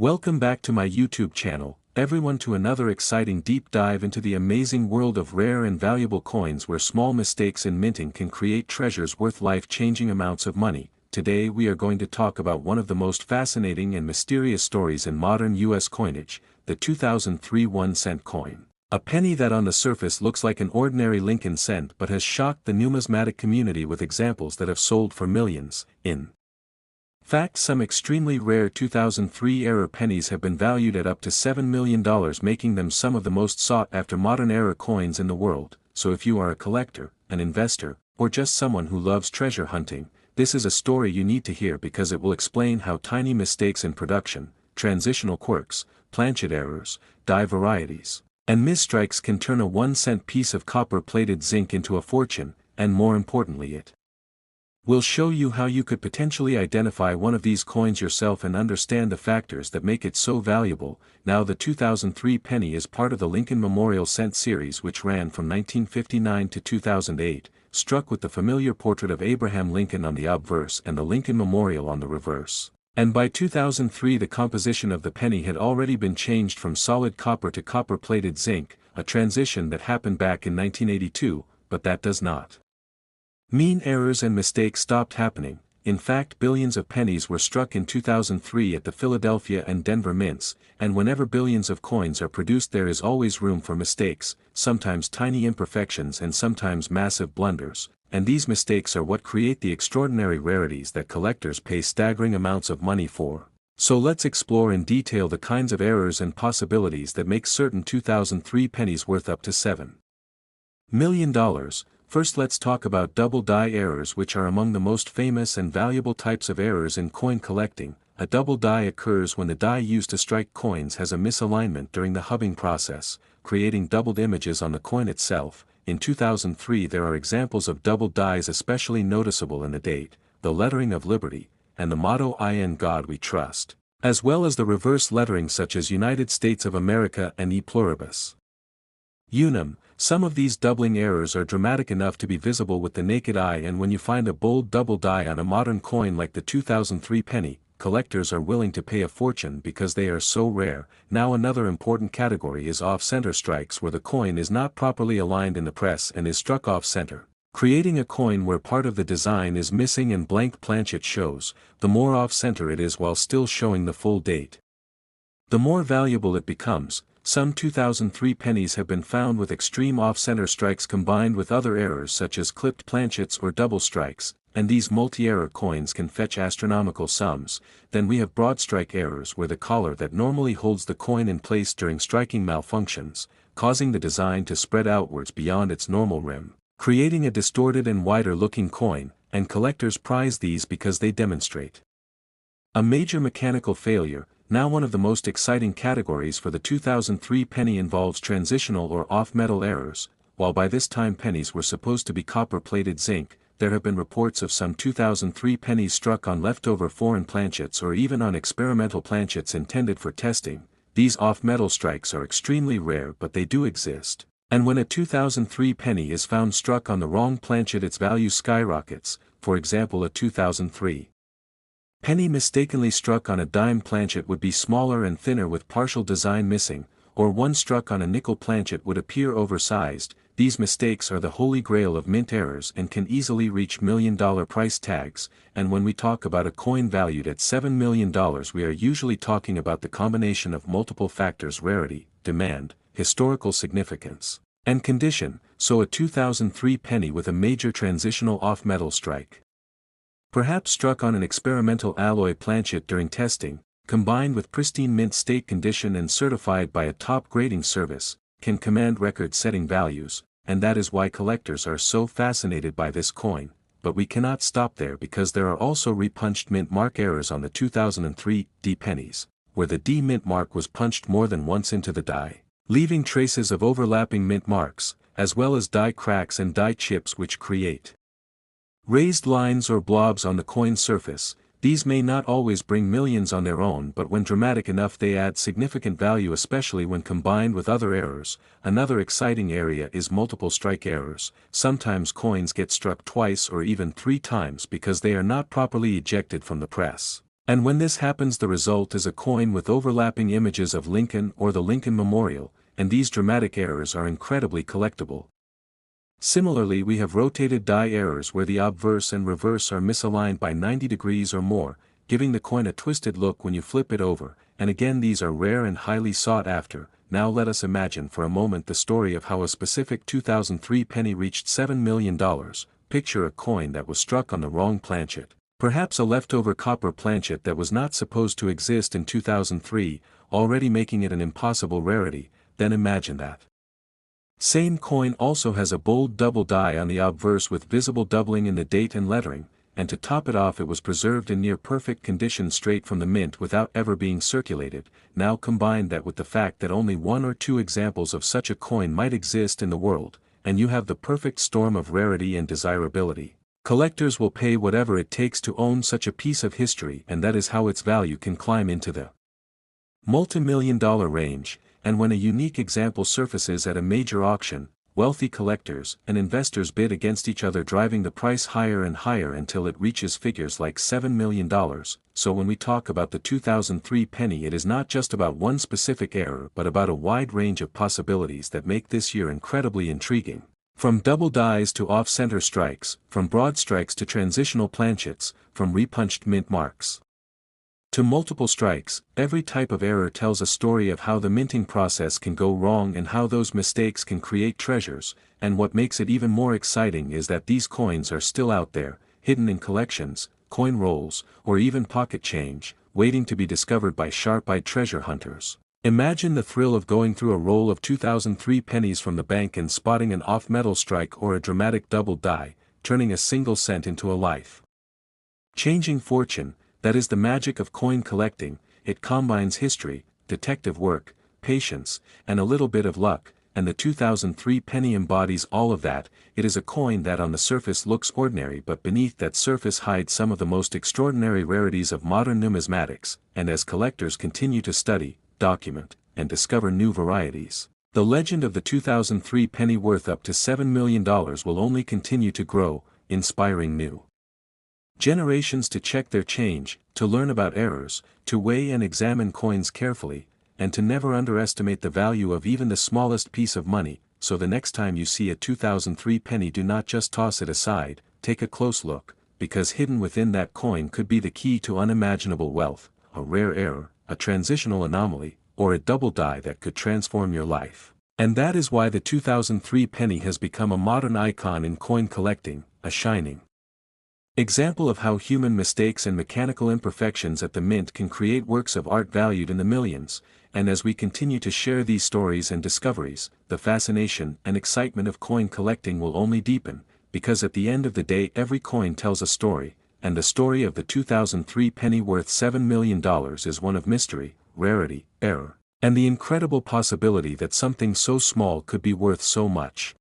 Welcome back to my YouTube channel, everyone, to another exciting deep dive into the amazing world of rare and valuable coins where small mistakes in minting can create treasures worth life-changing amounts of money. Today we are going to talk about one of the most fascinating and mysterious stories in modern US coinage, the 2003 1-cent coin. A penny that on the surface looks like an ordinary Lincoln cent but has shocked the numismatic community with examples that have sold for millions. In fact, some extremely rare 2003-era pennies have been valued at up to $7 million, making them some of the most sought-after modern-era coins in the world. So if you are a collector, an investor, or just someone who loves treasure hunting, this is a story you need to hear because it will explain how tiny mistakes in production, transitional quirks, planchet errors, die varieties, and misstrikes can turn a 1-cent piece of copper-plated zinc into a fortune, and more importantly it will show you how you could potentially identify one of these coins yourself and understand the factors that make it so valuable. Now, the 2003 penny is part of the Lincoln Memorial Cent series, which ran from 1959 to 2008, struck with the familiar portrait of Abraham Lincoln on the obverse and the Lincoln Memorial on the reverse. And by 2003 the composition of the penny had already been changed from solid copper to copper-plated zinc, a transition that happened back in 1982, but that does not mean errors and mistakes stopped happening. In fact, billions of pennies were struck in 2003 at the Philadelphia and Denver mints, and whenever billions of coins are produced there is always room for mistakes, sometimes tiny imperfections and sometimes massive blunders, and these mistakes are what create the extraordinary rarities that collectors pay staggering amounts of money for. So let's explore in detail the kinds of errors and possibilities that make certain 2003 pennies worth up to $7 million. First, let's talk about double die errors, which are among the most famous and valuable types of errors in coin collecting. A double die occurs when the die used to strike coins has a misalignment during the hubbing process, creating doubled images on the coin itself. In 2003 there are examples of double dies especially noticeable in the date, the lettering of Liberty, and the motto "In God We Trust," as well as the reverse lettering such as United States of America and E Pluribus Unum. Some of these doubling errors are dramatic enough to be visible with the naked eye, and when you find a bold double die on a modern coin like the 2003 penny, collectors are willing to pay a fortune because they are so rare. Now, another important category is off-center strikes, where the coin is not properly aligned in the press and is struck off-center, creating a coin where part of the design is missing and blank planchet shows. The more off-center it is while still showing the full date, the more valuable it becomes. Some 2003 pennies have been found with extreme off-center strikes combined with other errors such as clipped planchets or double strikes, and these multi-error coins can fetch astronomical sums. Then we have broad strike errors, where the collar that normally holds the coin in place during striking malfunctions, causing the design to spread outwards beyond its normal rim, creating a distorted and wider-looking coin, and collectors prize these because they demonstrate a major mechanical failure. Now, one of the most exciting categories for the 2003 penny involves transitional or off-metal errors. While by this time pennies were supposed to be copper-plated zinc, there have been reports of some 2003 pennies struck on leftover foreign planchets or even on experimental planchets intended for testing. These off-metal strikes are extremely rare, but they do exist. And when a 2003 penny is found struck on the wrong planchet, its value skyrockets. For example, a 2003 penny mistakenly struck on a dime planchet would be smaller and thinner with partial design missing, or one struck on a nickel planchet would appear oversized. These mistakes are the holy grail of mint errors and can easily reach million-dollar price tags, and when we talk about a coin valued at $7 million we are usually talking about the combination of multiple factors: rarity, demand, historical significance, and condition. So a 2003 penny with a major transitional off-metal strike, perhaps struck on an experimental alloy planchet during testing, combined with pristine mint state condition and certified by a top grading service, can command record-setting values, and that is why collectors are so fascinated by this coin. But we cannot stop there, because there are also repunched mint mark errors on the 2003 D pennies, where the D mint mark was punched more than once into the die, leaving traces of overlapping mint marks, as well as die cracks and die chips which create raised lines or blobs on the coin surface. These may not always bring millions on their own, but when dramatic enough they add significant value, especially when combined with other errors. Another exciting area is multiple strike errors. Sometimes coins get struck twice or even 3 times because they are not properly ejected from the press, And when this happens, the result is a coin with overlapping images of Lincoln or the Lincoln Memorial, and these dramatic errors are incredibly collectible. Similarly, we have rotated die errors where the obverse and reverse are misaligned by 90 degrees or more, giving the coin a twisted look when you flip it over, and again these are rare and highly sought after. Now let us imagine for a moment the story of how a specific 2003 penny reached $7 million. Picture a coin that was struck on the wrong planchet. Perhaps a leftover copper planchet that was not supposed to exist in 2003, already making it an impossible rarity. Then imagine that same coin also has a bold double die on the obverse with visible doubling in the date and lettering, and to top it off it was preserved in near perfect condition straight from the mint without ever being circulated. Now combine that with the fact that only one or two examples of such a coin might exist in the world, and you have the perfect storm of rarity and desirability. Collectors will pay whatever it takes to own such a piece of history, and that is how its value can climb into the multi-million-dollar range. And when a unique example surfaces at a major auction, wealthy collectors and investors bid against each other, driving the price higher and higher until it reaches figures like $7 million. So when we talk about the 2003 penny, it is not just about one specific error but about a wide range of possibilities that make this year incredibly intriguing. From double dies to off-center strikes, from broad strikes to transitional planchets, from repunched mint marks to multiple strikes, every type of error tells a story of how the minting process can go wrong and how those mistakes can create treasures. And what makes it even more exciting is that these coins are still out there, hidden in collections, coin rolls, or even pocket change, waiting to be discovered by sharp-eyed treasure hunters. Imagine the thrill of going through a roll of 2003 pennies from the bank and spotting an off-metal strike or a dramatic double die, turning a single cent into a life-changing fortune. That is the magic of coin collecting. It combines history, detective work, patience, and a little bit of luck, and the 2003 penny embodies all of that. It is a coin that on the surface looks ordinary, but beneath that surface hides some of the most extraordinary rarities of modern numismatics, and as collectors continue to study, document, and discover new varieties, the legend of the 2003 penny worth up to $7 million will only continue to grow, inspiring new generations to check their change, to learn about errors, to weigh and examine coins carefully, and to never underestimate the value of even the smallest piece of money. So the next time you see a 2003 penny, do not just toss it aside, take a close look, because hidden within that coin could be the key to unimaginable wealth, a rare error, a transitional anomaly, or a double die that could transform your life. And that is why the 2003 penny has become a modern icon in coin collecting, a shining example of how human mistakes and mechanical imperfections at the mint can create works of art valued in the millions. And as we continue to share these stories and discoveries, the fascination and excitement of coin collecting will only deepen, because at the end of the day every coin tells a story, and the story of the 2003 penny worth $7 million is one of mystery, rarity, error, and the incredible possibility that something so small could be worth so much.